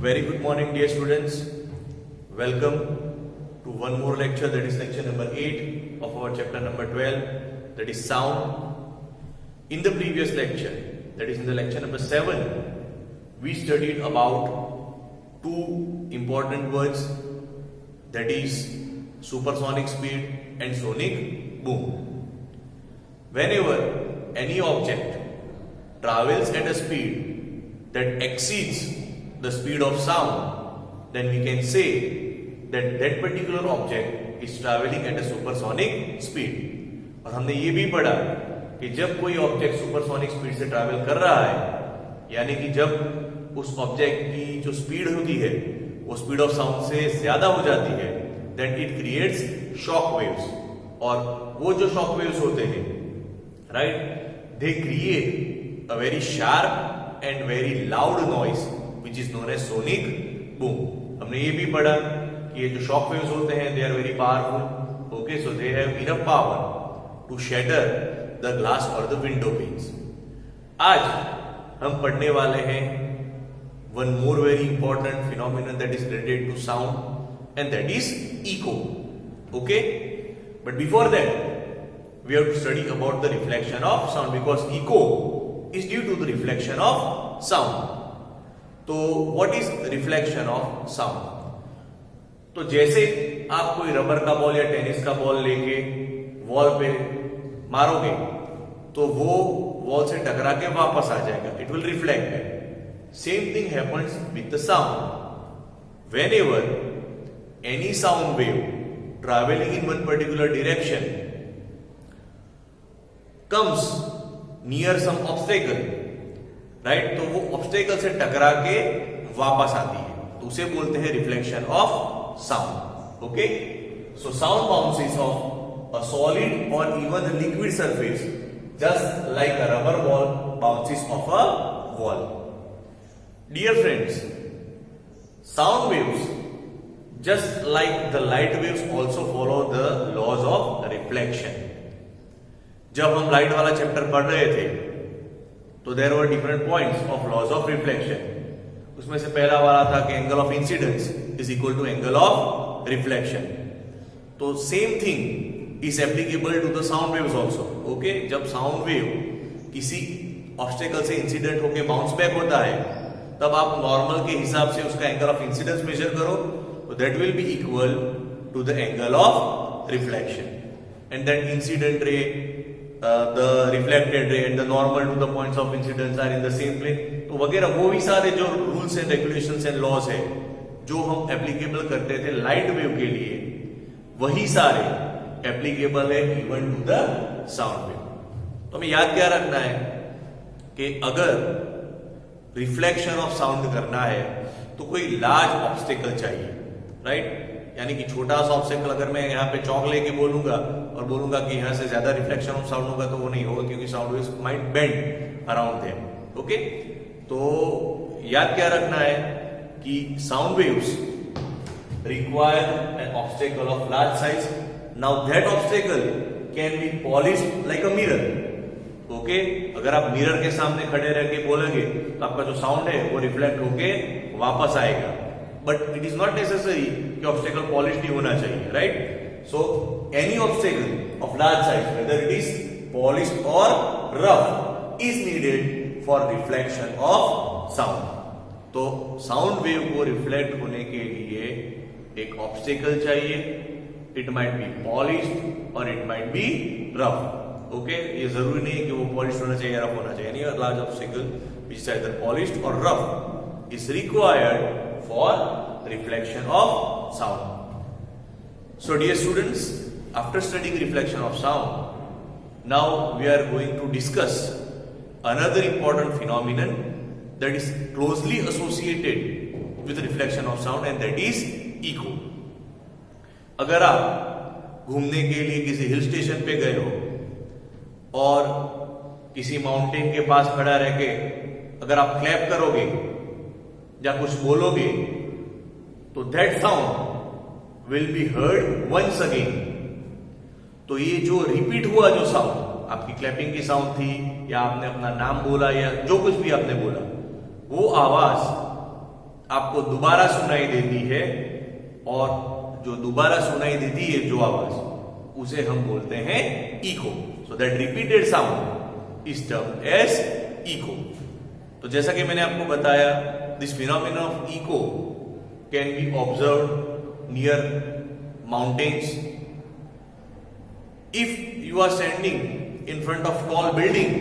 Very good morning, dear students. Welcome to one more lecture, that is lecture number 8 of our chapter number 12, that is sound. In the previous lecture, that is in the lecture number 7, we studied about two important words, that is supersonic speed and sonic boom. Whenever any object travels at a speed that exceeds the speed of sound, then we can say that that particular object is traveling at a supersonic speed. और हमने ये भी पढ़ा कि जब कोई object supersonic speed से travel कर रहा है, यानी कि जब उस ऑब्जेक्ट की जो स्पीड होती है वो स्पीड ऑफ साउंड से ज्यादा हो जाती है, then it creates shock waves. और वो जो shock waves होते हैं, right, they create a very sharp and very loud noise which is known as sonic boom. हमने ये भी पढ़ा कि ये जो shock waves होते हैं they are very powerful. Okay, so they have enough power to shatter the glass or the window panes. आज हम पढ़ने वाले हैं one more very important phenomenon that is related to sound, and that is echo. Okay, but before that we have to study about the reflection of sound, because echo is due to the reflection of sound. तो what is reflection of sound? तो जैसे आप कोई rubber का ball या tennis का ball लेके wall पे मारोगे तो वो वॉल से टकरा के वापस आ जाएगा, it will reflect back. Same thing happens with the sound. Whenever any sound wave travelling in one particular direction comes near some obstacle, right, तो वो ऑब्स्टेकल से टकरा के वापस आती है, तो उसे बोलते हैं reflection of sound. Okay, so sound bounces off a solid or even a liquid surface just like a rubber ball bounces off a wall. Dear friends, sound waves just like the light waves also follow the laws of reflection. जब हम light वाला chapter पढ़ रहे थे तो there were different points of laws of reflection. उसमें से पहला वाला था कि angle of incidence is equal to angle of reflection. तो same thing is applicable to the sound waves also. Okay, जब साउंड वेव किसी ऑब्स्टेकल से इंसिडेंट होके बाउंस बैक होता है तब आप नॉर्मल के हिसाब से उसका एंगल ऑफ इंसिडेंस मेजर करो, so that will be equal to the angle of reflection, and that incident ray, the reflected ray and the normal to the points of incidence are in the same plane. तो वगैरह वो भी सारे जो rules and regulations and laws है जो हम applicable करते थे लाइट वेव के लिए, वही सारे एप्लीकेबल है even to the sound wave. तो हमें याद क्या रखना है कि अगर रिफ्लेक्शन ऑफ साउंड करना है तो कोई लार्ज ऑब्स्टेकल चाहिए, राइट, यानी कि छोटा सा ऑब्स्टेकल अगर मैं यहाँ पे चौक लेके बोलूंगा और बोलूंगा कि यहाँ से ज्यादा रिफ्लेक्शन ऑफ साउंड होगा तो वो नहीं होगा, क्योंकि sound waves might bend around there. Okay, तो याद क्या रखना है कि sound waves require an obstacle of large size. Now that obstacle can be polished like a mirror. Okay, अगर आप मिरर के सामने खड़े रह के बोलेंगे तो आपका जो साउंड है वो रिफ्लेक्ट होके वापस आएगा, but it is not necessary कि ऑब्स्टेकल पॉलिश्ड ही होना चाहिए, right. So any obstacle of large size whether it is polished or rough is needed for reflection of sound. तो साउंड वेव को रिफ्लेक्ट होने के लिए एक ऑब्स्टेकल चाहिए. It might be polished or it might be rough. Okay, ये जरूरी नहीं है कि वो पॉलिश्ड होना चाहिए या रफ होना चाहिए. नहीं, large obstacle which is either polished or rough is required for reflection of sound. So dear students, after studying reflection of sound, now we are going to discuss another important phenomenon that is closely associated with reflection of sound, and that is echo. अगर आप घूमने के लिए किसी hill station पे गए हो और किसी माउंटेन के पास खड़ा रह के अगर आप क्लैप करोगे या कुछ बोलोगे तो that sound will be heard once again. तो ये जो रिपीट हुआ जो साउंड, आपकी क्लैपिंग की साउंड थी या आपने अपना नाम बोला या जो कुछ भी आपने बोला, वो आवाज आपको दोबारा सुनाई देती है, और जो दोबारा सुनाई देती है जो आवाज, उसे हम बोलते हैं echo. So that repeated sound is termed as echo. तो जैसा कि मैंने आपको बताया, this phenomenon of echo can be observed near mountains. If you are standing in front of tall building,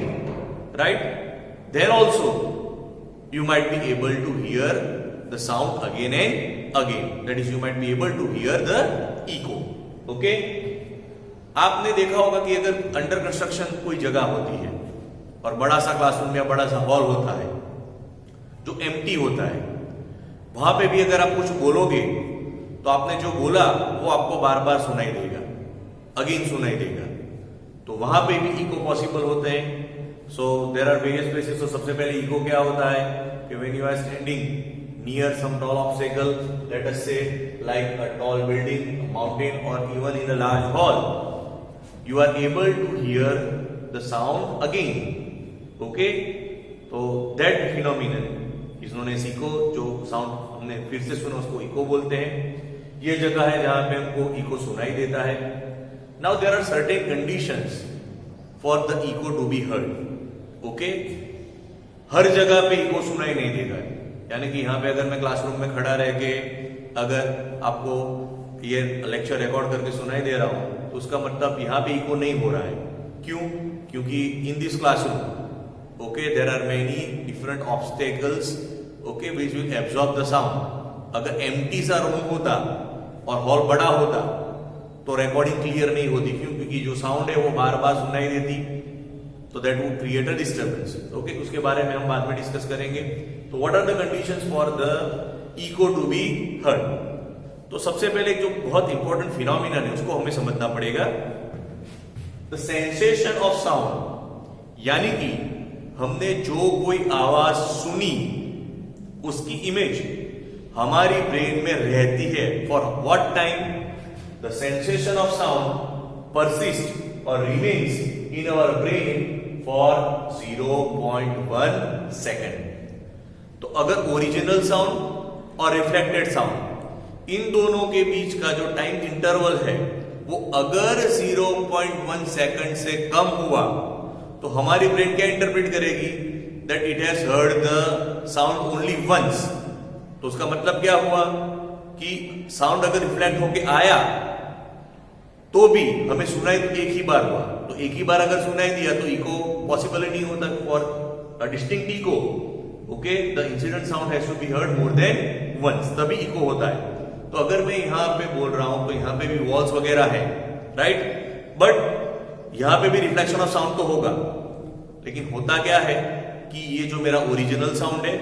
right, then also you might be able to hear the sound again and again. That is, you might be able to hear the echo. Okay? आपने देखा होगा कि अगर under construction कोई जगह होती है और बड़ा सा क्लासरूम या बड़ा सा हॉल होता है जो एम्प्टी होता है, वहां पे भी अगर आप कुछ बोलोगे तो आपने जो बोला वो आपको बार बार सुनाई देगा, अगेन सुनाई देगा. तो वहां पे भी इको पॉसिबल होते हैं. So there are various places. तो सबसे पहले इको क्या होता है कि when you are standing near some tall obstacle, let us say like a tall building, a mountain, or even in a large hall, you are able to hear the sound again. Okay, तो that phenomenon is known as echo. जो sound हमने फिर से सुना उसको eco बोलते हैं. ये जगह है जहां पे हमको इको सुनाई देता है. Now there are certain conditions for the echo to be heard. Okay? हर जगह पे इको सुनाई नहीं देगा. यानी कि यहाँ पे अगर मैं क्लासरूम में खड़ा रह के अगर आपको ये लेक्चर रिकॉर्ड करके सुनाई दे रहा हूं, तो उसका मतलब यहाँ पे इको नहीं हो रहा है. क्यों? क्योंकि in this classroom, okay, there are many different obstacles, okay, which will absorb the sound. अगर एम्प्टी सा रूम होता और हॉल बड़ा होता तो रिकॉर्डिंग क्लियर नहीं होती. क्यों? क्योंकि जो साउंड है वो बार बार सुनाई देती, तो that would create a disturbance. Okay, उसके बारे में हम बाद में डिस्कस करेंगे. तो what are the conditions for the echo to be heard? तो सबसे पहले जो बहुत इंपॉर्टेंट फिनोमिनन है उसको हमें समझना पड़ेगा, द सेंसेशन ऑफ साउंड. यानी कि हमने जो कोई आवाज सुनी उसकी इमेज हमारी ब्रेन में रहती है. For what time? The sensation of sound persists or remains in our brain for 0.1 second. तो अगर ओरिजिनल साउंड और रिफ्लेक्टेड साउंड, इन दोनों के बीच का जो टाइम इंटरवल है वो अगर 0.1 सेकंड से कम हुआ, तो हमारी ब्रेन क्या इंटरप्रेट करेगी? That it has heard the sound only once. तो उसका मतलब क्या हुआ कि साउंड अगर रिफ्लेक्ट होके आया तो भी हमें सुनाई एक ही बार हुआ. तो एक ही बार अगर सुनाई दिया तो इको पॉसिबल ही नहीं होता for a distinct echo. Okay, the incident sound has to be heard more than once, तभी इको होता है. तो अगर मैं यहां पे बोल रहा हूं तो यहां पे भी वॉल्स वगैरह है, राइट, बट यहां पे भी रिफ्लेक्शन ऑफ साउंड तो होगा. लेकिन होता क्या है कि ये जो मेरा ओरिजिनल साउंड है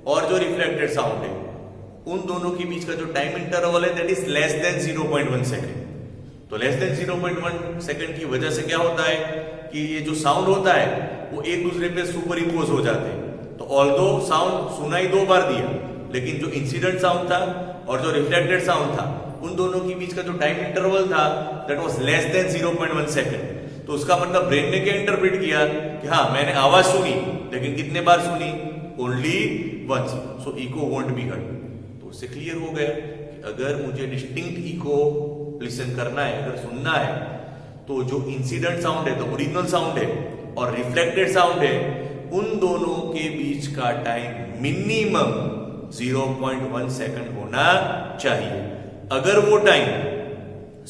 और जो रिफ्लेक्टेड साउंड है, उन दोनों के बीच का जो टाइम इंटरवल है that is less than 0.1 second. तो लेस देन 0.1 सेकेंड की वजह से क्या होता है कि ये जो साउंड होता है वो एक दूसरे पे सुपर इम्पोज हो जाते हैं. तो ऑल्दो साउंड सुनाई दो बार दिया, लेकिन जो इंसिडेंट साउंड था और जो रिफ्लेक्टेड साउंड था, उन दोनों के बीच का जो टाइम इंटरवल था that was less than 0.1 second. तो उसका मतलब ब्रेन ने क्या इंटरप्रेट किया कि हाँ, मैंने आवाज सुनी, लेकिन कितने बार सुनी? Only once. So echo won't be heard. तो उससे क्लियर हो गया कि अगर मुझे डिस्टिंक्ट इको लिसन करना है, अगर सुनना है, तो जो इंसिडेंट साउंड है, तो ओरिजिनल साउंड है, और रिफ्लेक्टेड साउंड है, उन दोनों के बीच का टाइम मिनिमम 0.1 सेकंड होना चाहिए. अगर वो टाइम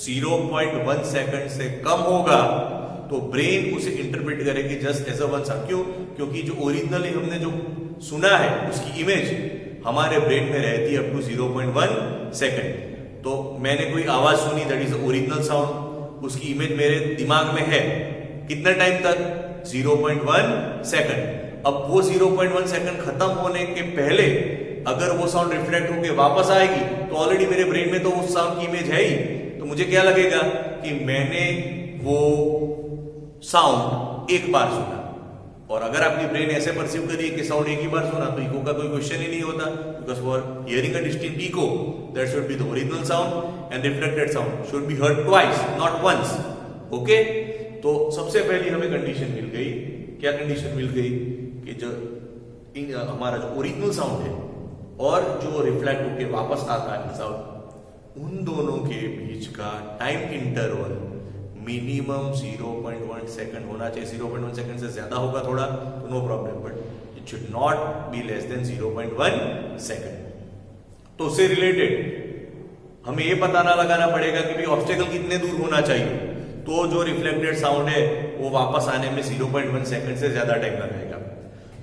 0.1 सेकंड से कम होगा तो ब्रेन उसे इंटरप्रेट करेगी just as a one sound. क्यों? क्योंकि जो ओरिजिनली हमने जो सुना है उसकी इमेज हमारे ब्रेन में रहती है अप टू 0.1 सेकंड. तो मैंने कोई आवाज सुनी, दैट इज ओरिजिनल साउंड, उसकी इमेज मेरे दिमाग में है कितना टाइम तक? 0.1 सेकंड. अब वो 0.1 सेकंड खत्म होने के पहले अगर वो साउंड रिफ्लेक्ट होकर वापस आएगी तो ऑलरेडी मेरे ब्रेन में तो उस साउंड की इमेज है ही. तो मुझे क्या लगेगा कि मैंने वो साउंड एक बार सुना. और अगर आपकी ब्रेन ऐसे परसीव करिए कि साउंड एक ही बार सुना, तो इको का कोई क्वेश्चन ही नहीं होता. Because for hearing a distinct echo that should be the original sound and reflected sound should be heard twice, not once. Okay, तो सबसे पहली हमें कंडीशन मिल गई. क्या कंडीशन मिल गई? कि जो हमारा जो ओरिजिनल साउंड है और जो रिफ्लेक्ट होके वापस आता है साउंड, उन दोनों के बीच का टाइम इंटरवल मिनिमम 0.1 सेकंड होना चाहिए। 0.1 सेकंड से ज्यादा होगा थोड़ा तो no problem, but it should not be less than 0.1 second. तो उससे रिलेटेड हमें ये पता ना लगाना पड़ेगा कि भाई ऑब्स्टेकल कितने दूर होना चाहिए, तो जो रिफ्लेक्टेड साउंड है वो वापस आने में 0.1 सेकंड से ज्यादा टाइम लगाएगा।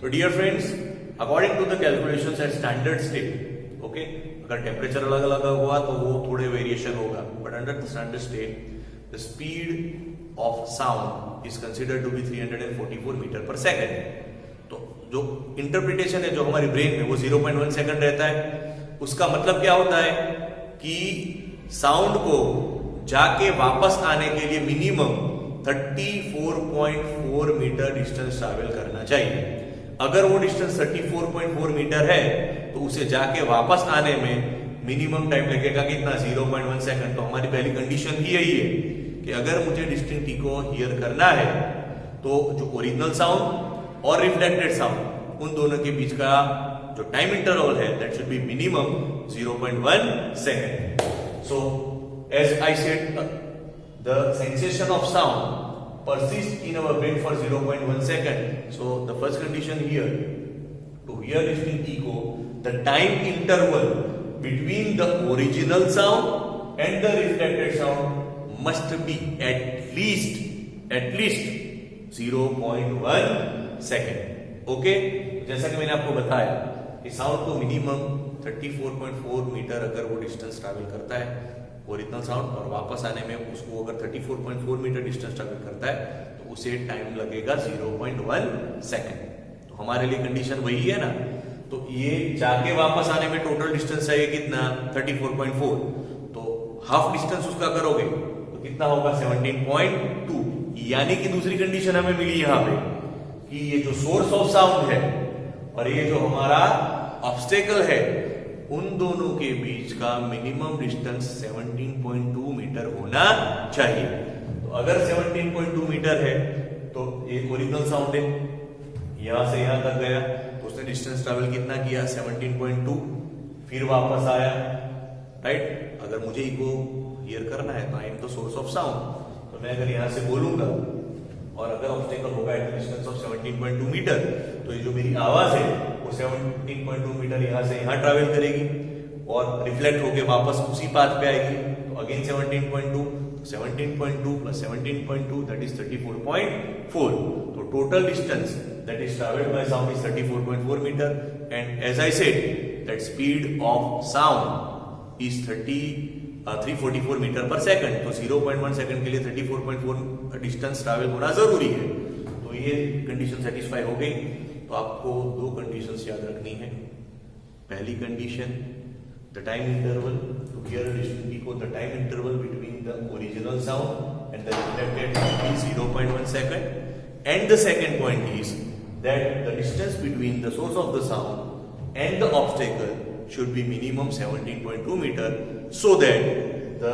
तो dear friends, according to the calculations at standard state, okay, अगर टेम्परेचर अलग अलग हुआ तो वो थोड़े वेरिएशन होगा, but under the standard state the speed of sound is considered to be 344 metre per second. तो जो इंटरप्रिटेशन है जो हमारी ब्रेन में वो 0.1 सेकंड रहता है। उसका मतलब क्या होता है कि साउंड को जाके वापस आने के लिए मिनिमम 34.4 मीटर डिस्टेंस ट्रैवल करना चाहिए। अगर वो डिस्टेंस 34.4 मीटर है तो उसे जाके वापस आने में मिनिमम टाइम लगेगा कितना, 0.1 सेकंड। तो हमारी पहली कंडीशन ही यही है कि अगर मुझे डिस्टिंक्ट इको हियर करना है तो जो ओरिजिनल साउंड और रिफ्लेक्टेड साउंड उन दोनों के बीच का जो टाइम इंटरवल है that should be minimum 0.1 second. So as I said, the sensation of sound persist in our brain for 0.1 second. So the first condition here, to hear distinct echo, the time interval between the original sound and the reflected sound must be at least 0.1 second. Okay? जैसा कि मैंने आपको बताया कि sound को minimum 34.4 metre अगर वो distance travel करता है ओरिजिनल साउंड, और वापस आने में उसको अगर 34.4 मीटर डिस्टेंस ट्रैवल करता है तो उसे टाइम लगेगा 0.1 सेकंड। तो हमारे लिए कंडीशन वही है ना। तो ये जाके वापस आने में टोटल डिस्टेंस है ये कितना, 34.4, तो हाफ डिस्टेंस उसका करोगे तो कितना होगा, 17.2। यानी कि दूसरी कंडीशन हमें मिली यहां पे कि ये जो सोर्स ऑफ साउंड है और ये जो हमारा ऑब्स्टेकल है उन दोनों के बीच का मिनिमम डिस्टेंस 17.2 मीटर होना चाहिए। तो अगर 17.2 मीटर है तो ये ओरिजिनल साउंड है, यहां से यहां तक गया तो उसने डिस्टेंस ट्रैवल कितना किया, 17.2, फिर वापस आया, राइट। अगर मुझे इको हियर करना है तो I am the source of sound, तो मैं अगर यहां से बोलूंगा और अगर ऑब्स्टेकल होगा एट डिस्टेंस ऑफ 17.2 मीटर तो ये जो मेरी आवाज है वो 17.2 मीटर यहां से यहां ट्रैवल करेगी और रिफ्लेक्ट होके वापस उसी पाथ पे आएगी। तो अगेन 17.2 प्लस 17.2 दैट इज 34.4। तो total distance that is travelled by sound is 34.4 metre, and as I said that speed of sound is 344 metre per second. तो 0.1 सेकंड के लिए 34.4 डिस्टेंस ट्रैवल होना जरूरी है। तो ये कंडीशन सेटिस्फाई हो गई। तो आपको दो कंडीशंस याद रखनी है। पहली condition, the time interval to hear distinct echo, the time interval between the original sound and the reflected sound is 0.1 second, and the second point is that the distance between the source of the sound and the obstacle should be minimum 17.2 meter, so that the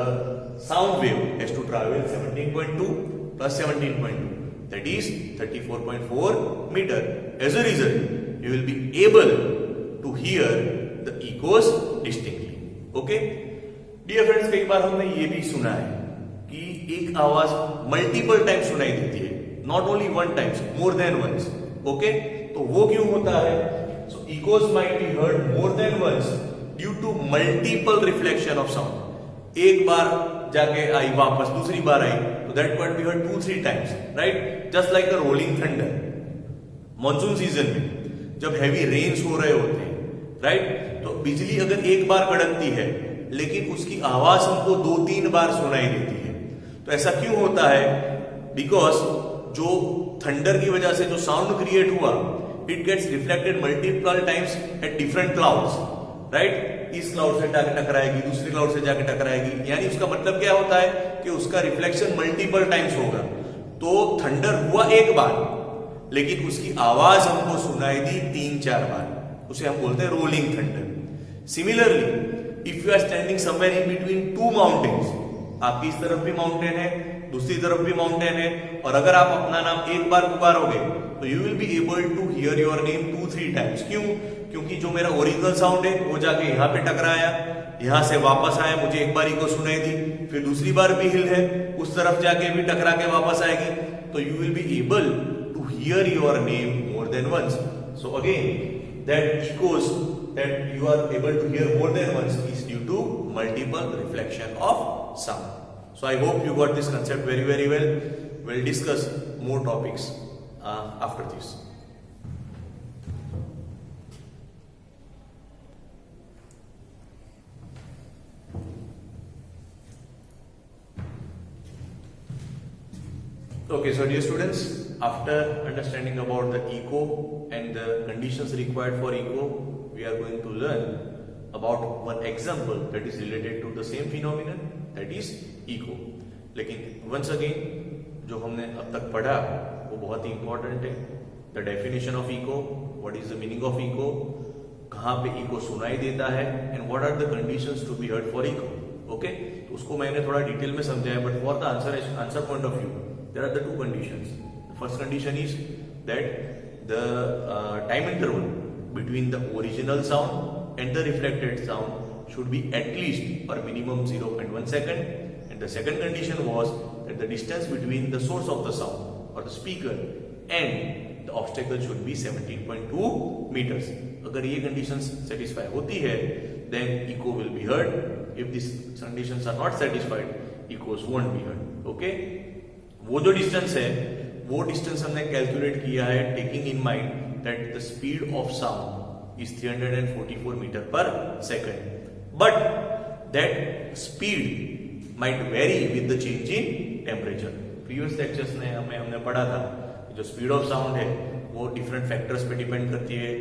sound wave has to travel 17.2 plus 17.2, that is 34.4 meter. As a result, you will be able to hear the echoes distinctly. Okay? Dear friends, कई बार हमने ये भी सुना है कि एक आवाज multiple time सुनाई देती है, not only one times, more than once. Okay? तो वो क्यों होता है? So echoes might be heard more than once due to multiple reflection of sound. एक बार जाके आई वापस दूसरी बार आई तो that might be heard 2-3 times, right? Just like a rolling thunder. Monsoon season में जब हैवी रेन्स हो रहे होते हैं, राइट, तो बिजली अगर एक बार कड़कती है लेकिन उसकी आवाज हमको 2-3 बार सुनाई देती है। तो ऐसा क्यों होता है? बिकॉज जो थंडर की वजह से जो साउंड क्रिएट हुआ it gets reflected multiple times at different clouds, right? इस क्लाउड से जाके टकराएगी, दूसरे क्लाउड से जाके टकराएगी, यानी उसका मतलब क्या होता है कि उसका रिफ्लेक्शन मल्टीपल टाइम्स होगा। तो थंडर हुआ एक बार लेकिन उसकी आवाज हमको सुनाई दी 3-4 बार, उसे हम बोलते हैं rolling thunder. Similarly if you are standing somewhere in between 2 mountains, आपकी इस तरफ भी माउंटेन है दूसरी तरफ भी माउंटेन है, और अगर आप अपना नाम एक बार पुकारोगे तो you will be able to hear your name 2-3 times. क्यों? क्योंकि जो मेरा ओरिजिनल साउंड है वो जाके यहाँ पे टकराया, यहां से वापस आया, मुझे एक बार इको सुनाई दी, फिर दूसरी बार भी हिल है, उस तरफ जाके भी टकरा के वापस आएगी, तो you will be able to hear your name more than once. So again that echoes that you are able to hear more than once is due to multiple reflection of sound. So I hope you got this concept very very well. We'll discuss more topics after this. Okay, so dear students, after understanding about the echo and the conditions required for echo, we are going to learn about one example that is related to the same phenomenon, that is echo. लेकिन once again जो हमने अब तक पढ़ा वो बहुत ही important है. The definition of echo, what is the meaning of echo, कहाँ पे echo सुनाई देता है, and what are the conditions to be heard for echo. Okay, तो उसको मैंने थोड़ा डिटेल में समझाया, but for the answer point of view, there are the two conditions. The first condition is that the time interval between the original sound and the reflected sound should be at least or minimum 0.1 second, and the second condition was that the distance between the source of the sound or the speaker and the obstacle should be 17.2 meters. अगर ये conditions satisfy होती है, then echo will be heard. If these conditions are not satisfied, echoes won't be heard. Okay? वो जो distance है, वो distance हमने calculate किया है taking in mind that the speed of sound is 344 meter per second, but that speed might vary with the change in temperature. Previous lectures में हमने पढ़ा था जो speed of sound है वो different factors पे depend करती है,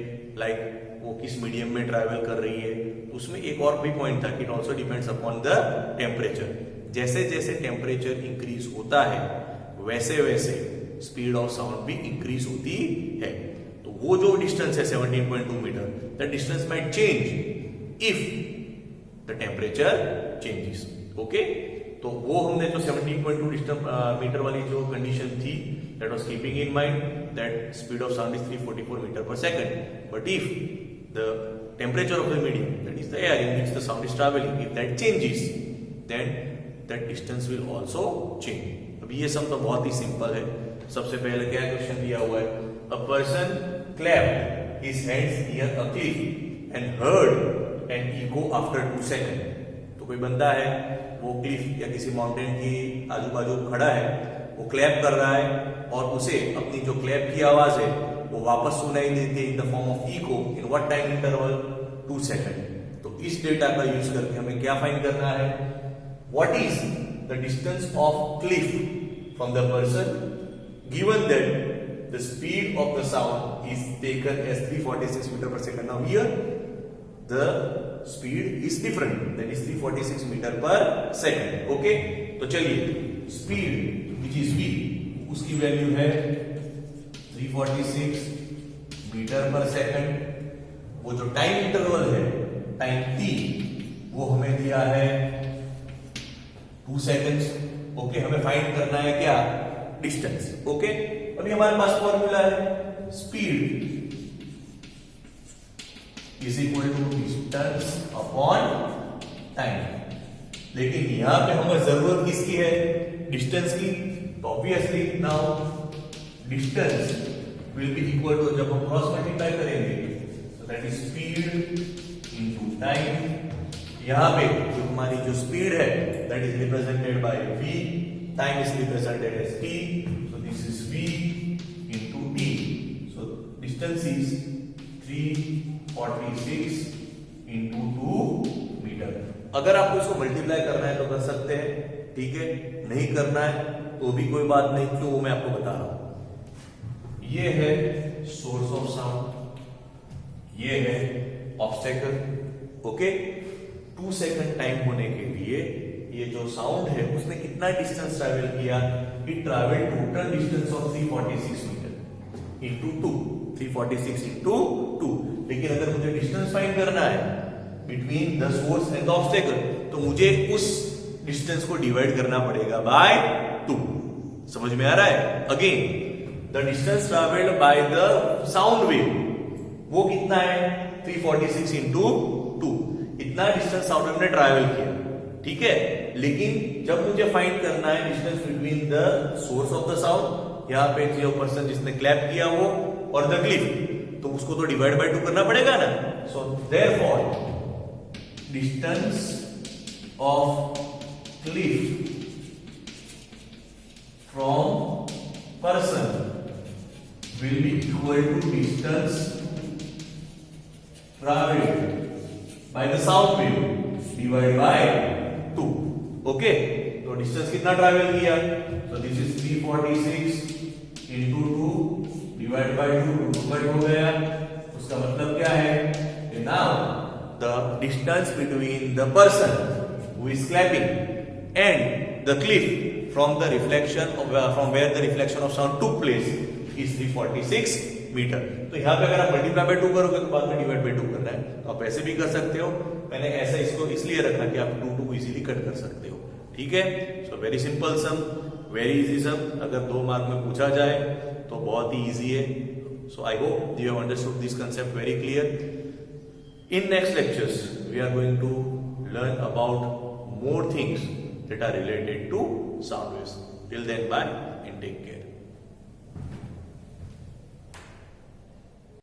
like वो किस medium में travel कर रही है. उसमें एक और भी point था कि it also depends upon the temperature. जैसे जैसे temperature increase होता है वैसे वैसे speed of sound भी increase होती है. वो जो डिस्टेंस है 17.2 metre, the distance might change if the temperature changes. Okay, तो वो हमने जो 17.2 मीटर वाली जो कंडीशन थी, that was keeping in mind that speed of sound is 344 metre per second, but if the temperature of the medium, that is the air in which the sound is travelling, if that changes then that distance will also change. अब ये सब तो बहुत ही simple है. सबसे पहले क्या question दिया हुआ है, a person clapped his hands near a cliff and heard an echo after 2 seconds. तो कोई बंदा है वो क्लिफ या किसी माउंटेन की आजू बाजू खड़ा है, वो क्लैप कर रहा है और उसे अपनी जो क्लैप की आवाज है वो वापस सुनाई देती है in the form of echo. In what time interval? 2 second. तो इस डेटा का यूज करके हमें क्या फाइंड करना है, what is the distance of Cliff from the person given that the speed of the sound is taken as 346 meter per second. Now here the speed is different, that is 346 meter per second. Okay, तो चलिए speed which is v, उसकी value है 346 metre per second. वो जो time interval है, time t, वो हमें दिया है 2 सेकंड्स. ओके, हमें फाइंड करना है क्या, डिस्टेंस. ओके, अभी हमारे पास फॉर्मूला है speed is equal to distance upon time. लेकिन यहां पे हमें जरूरत किसकी है, डिस्टेंस की. तो obviously now distance will be equal to, जब हम क्रॉस मल्टीप्लाई करेंगे तो that is speed into time. यहां पे जो हमारी जो स्पीड है that is represented by v, time is represented as t. This is v into t. So distance is 346 into 2 metre. अगर आपको इसको मल्टीप्लाई करना है तो कर सकते हैं, ठीक है. नहीं करना है तो भी कोई बात नहीं, क्यों वो मैं आपको बता रहा हूं. ये है सोर्स ऑफ साउंड, ये है ऑब्स्टेकल. ओके, 2 सेकंड टाइम होने के लिए ये जो साउंड है उसने कितना डिस्टेंस ट्रैवल किया, it travel total distance of 346 metre into 2, 346 into 2. लेकिन अगर मुझे डिस्टेंस फाइंड करना है between the source and the obstacle, तो मुझे उस डिस्टेंस को डिवाइड करना पड़ेगा बाय 2. समझ में आ रहा है? Again the distance travelled by the sound wave वो कितना है, 346 इंटू 2, इतना डिस्टेंस साउंड वेव ने ट्रैवल किया, ठीक है। लेकिन जब मुझे फाइंड करना है distance between the source of the sound, यहाँ पे जो पर्सन जिसने क्लैप किया वो और द क्लिफ, तो उसको तो डिवाइड बाय 2 करना पड़ेगा ना। So therefore distance of Cliff from person will be equal to distance traveled by the sound wave divided by 2. Okay, तो डिस्टेंस कितना ट्रैवल किया? So this is 346 into 2 divided by 2, 2 cut हो गया। उसका मतलब क्या है? Now the distance between the person who is clapping and the cliff from the reflection of from where the reflection of sound took place is 346 metre. तो यहाँ पे अगर आप मल्टीप्लाई बाय 2 करोगे तो बाद में डिवाइड बाय 2 करना है, तो आप ऐसे भी कर सकते हो। मैंने ऐसा इसको इसलिए रखा कि आप 2 को इजीली कट कर सकते हो, ठीक है। So very simple sum, very easy sum, अगर 2 मार्क में पूछा जाए तो बहुत ही इजी है। So I hope you have understood this concept very clear. In next lectures we are going to learn about more things that are related to sound waves. Till then, bye and take care.